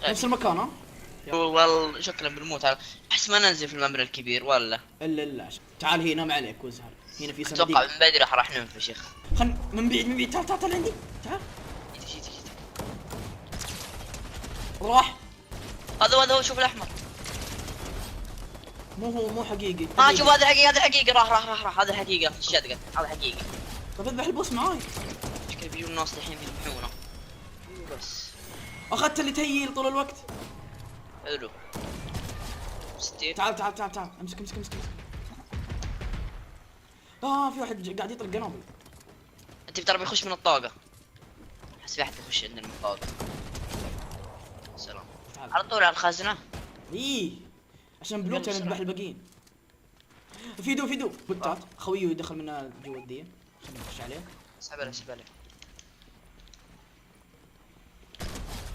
نفس المكان ها؟ والله شكله بنموت احس ما ننزل في المبنى الكبير ولا. الا تعال هنا ما عليك وزهر. هنا في اتوقع صناديق. من بدري راح ننفشخ. من بعيد تعال عندي تعال. جيت. راح. هذا هو شوف الاحمر. مو حقيقي. شوف هذا الحقيقي راح هذا الحقيقة الشدقة هذا حقيقي. طب اذبح البوس معاي. مشكلة بيجون الناس الحين بيذبحونه. بس اخذت اللي تهيل طول الوقت. حلو. تعال امسك. في واحد قاعد يطلق قنابل. انت ترى بيخش من الطاقة. احس في احد بيخش عندنا من الطاقة. سلام. على طول على الخزنة. عشان بلوت انا اذبح الباقيين. في دو بوتات خويه يدخل منها جوا الدية. خلينا نخش عليه. اسحب عليه.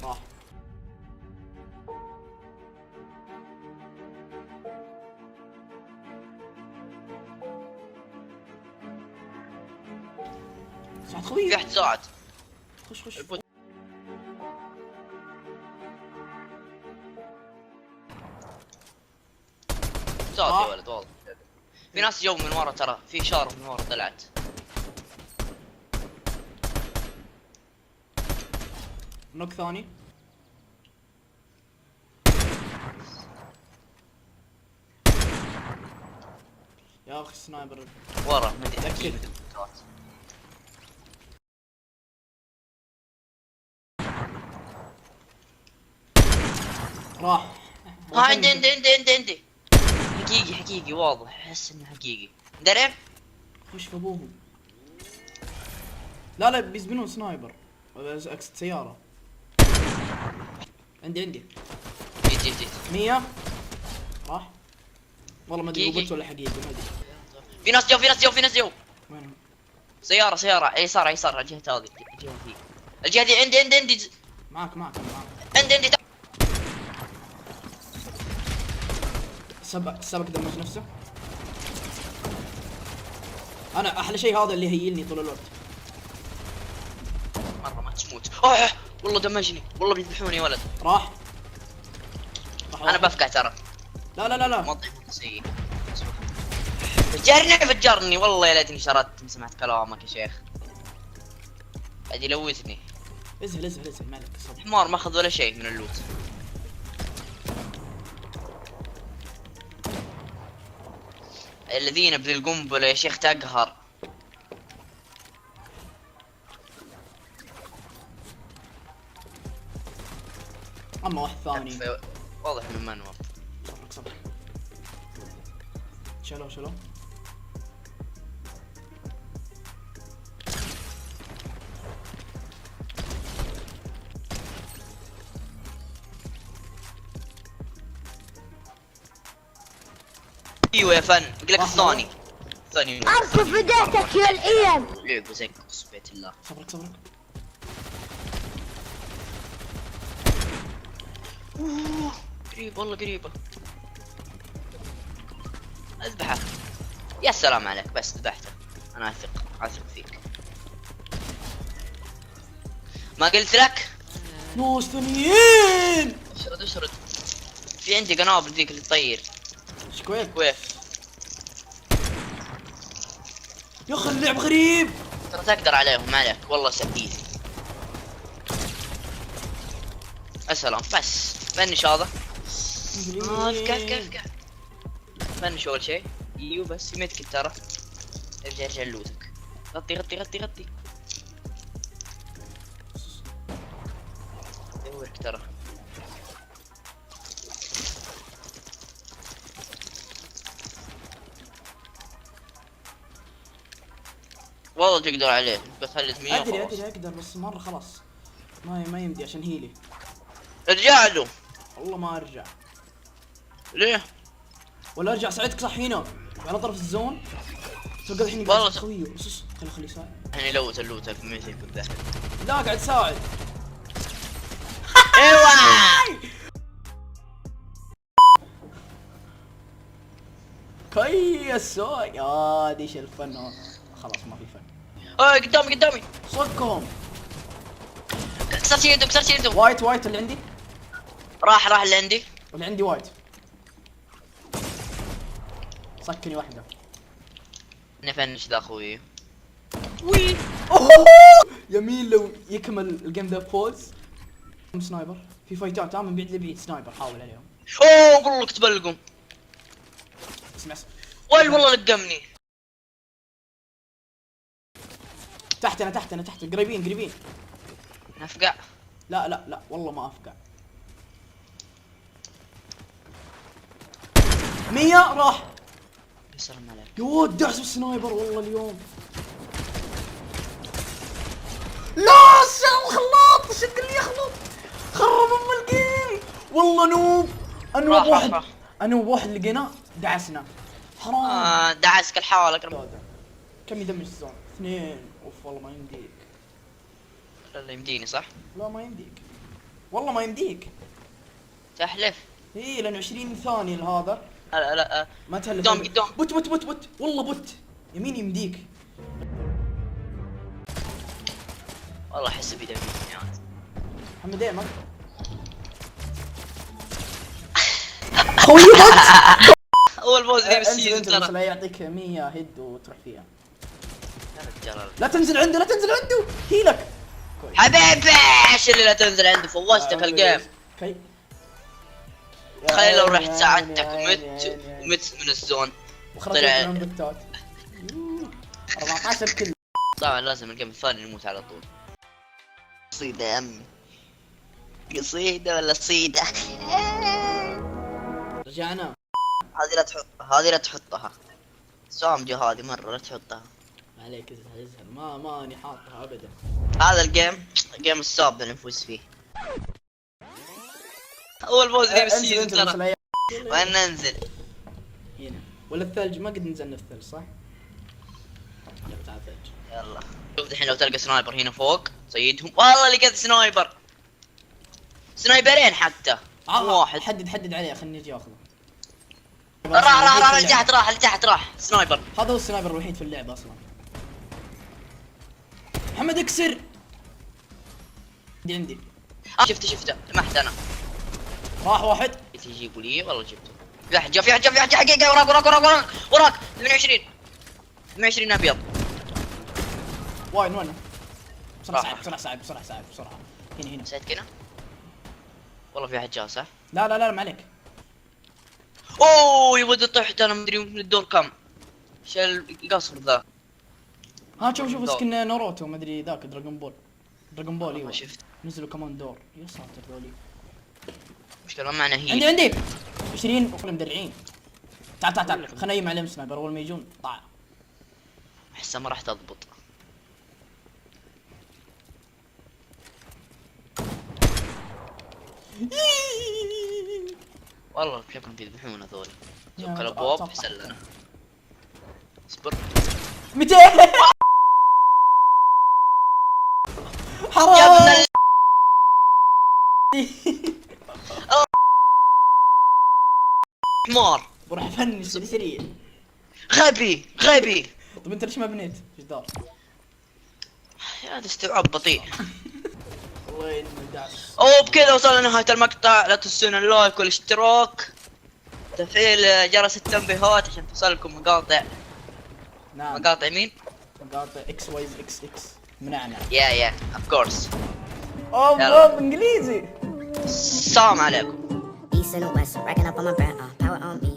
راح. ساعد خويه. في احد ساعد. خش. ساعد يا ولد والله. في ناس جو من ورا ترى في شارب من ورا طلعت. نوك ثاني. يا اخي سنايبر ورا متأكد. راح. عندي حقيقي واضح احس انه حقيقي. درب خش في ابوهم. لا بيزبنون سنايبر. اقصد سيارة. عندي جيت 100. راح. والله ما ادري حقيقي. قلت ولا حقيقي ما ادري. في ناس جو وينهم؟ سيارة يسار الجهة هذه الجهة ذي عندي معك عندي السبك دمج نفسه. انا احلى شيء هذا اللي هيلني طول الوقت. مرة ما تموت. والله دمجني والله بيذبحوني يا ولد. راح. انا بفقع ترى. لا ما ضيع سيء. فجرني والله يا ليتني شردت. سمعت كلامك يا شيخ. قاعد يلوثني. ازهل مالك صبر. حمار ما اخذ ولا شيء من اللوت. الذين بذي القنبلة يا شيخ تقهر. اما واحد ثاني. واضح من منور. صبر. شلو. ايوه يا فن بقول لك الثاني ارفض بدايتك يا الايام. لعبوا زيك بيت الله. صبرك. قريب والله قريبة. اذبحه. يا سلام عليك بس ذبحته. انا اثق فيك. ما قلت لك؟ ناس ثانيين. اشرد. في عندي قنابل ذيك اللي تطير. كويس. يا اخي اللعب غريب. ترى تقدر عليهم ما عليك والله سكيت. السلام بس فنش هذا. كيف فنش اول شيء. ايوه بس يمتك ترى. ارجع لوتك. غطي. دورك ترى. والله تقدر عليه بخلت 100. ادري اقدر بس مرة خلاص. ما يمدي عشان هيلي. ارجع له. والله ما ارجع. ليه؟ ولا ارجع ساعدك صح هنا على طرف الزون. تلقى الحين والله قاعد خويه. خلي يساعد. الحين لوت اللوت في مثل كذا. لا قاعد ساعد. ايوه. كيس يا ديش الفن. خلاص ما في فن. قدامي صدقهم. كسرت يده وايت اللي عندي. راح اللي عندي. واللي عندي وايد. سكني واحدة. نفنش ذا اخوي. يمين لو يكمل الجيم ذا فوز. سنايبر في فايتات من بعيد لبعيد، سنايبر حاول عليهم. اوه والله كنت بلقم. اسمع والله لقمني. تحت انا تحت قريبين. نفقع. لا والله ما افقع. 100 راح. السلام عليك. يا ود دعس بالسنايبر والله اليوم. لا الخلاط شد اللي يخلط. خرب ام الجيم والله نوب. انوب واحد لقيناه دعسنا. حرام. دعسك الحوالة اقرب. كم يدمج الزون؟ 2. اوف والله ما يمديك. لا يمديني صح؟ لا ما يمديك. والله ما يمديك. تحلف. ايه لانه 20 ثانية لهذا. لا ما تهلف. قدام. بوت والله بوت. يمين يمديك. والله احس بيدي محمد ايمن. خوي بوت. اول فوز لي بالسيزون انت ترى. لا يعطيك 100 هيد وتروح فيها. يا رجال لا تنزل عنده هيلك. حبيبي ايش اللي لا تنزل عنده فوزتك الجيم. تخيل لو رحت ساعدتك ومت من الزون. وخرجت من بتات 14 كل. طبعا لازم الجيم الثاني نموت على طول. قصيدة يا عمي. قصيدة ولا صيدة؟ رجعنا. هذه لا تحطها. سامجة هذه مرة لا تحطها. ما عليك ازهل ماني حاطها ابدا. هذا الجيم الصعب اللي نفوز فيه. اول فوز لي بالسيزون ترى. وين ننزل؟ هنا ولا الثلج؟ ما قد نزلنا في الثلج صح؟ لا تعال ثلج. يلا شوف الحين لو تلقى سنايبر هنا فوق صيدهم. والله لقيت سنايبرين حتى. واحد. حدد عليه خلني اجي اخذه. راح اللي تحت راح سنايبر. هذا هو السنايبر الوحيد في اللعبة اصلا. محمد اكسر. عندي شفته لمحت انا. راح واحد. يجيبوا لي والله جبته. في واحد جا حقيقة وراك 28 ابيض. وين بسرعة هنا نسيت كذا. والله في واحد جا صح؟ لا ما عليك. اوه يبغى طحت انا مدري من الدور كم. ايش القصر ذا؟ ها شوف سكن ناروتو ما ادري ذاك دراغون بول ايوه. ما شفت. نزلوا كمان دور. يا ساتر ذولي. مشكلة ما معنا هي. عندي 20 وكلهم مدرعين. تعال خلنا نجمع عليهم سنايبر اول ما يجون طاع. احسها ما راح تضبط. والله شكلهم بيذبحون هذول. سوق الابواب احسن لنا. اصبر. 200 يا حرام. ابن حمار. بروح افنش سريع. غبي. طب انت ليش ما بنيت؟ ايش دار؟ يا هذا استيعاب بطيء. وين داس؟ اوه بكذا وصلنا لنهاية المقطع. لا تنسون اللايك والاشتراك. تفعيل جرس التنبيهات عشان توصلكم مقاطع. نعم مقاطع مين؟ مقاطع اكس واي اكس منعنا. يا اوف كورس. اوه انجليزي. السلام عليكم. East and the west, racking up on my bread, power on me.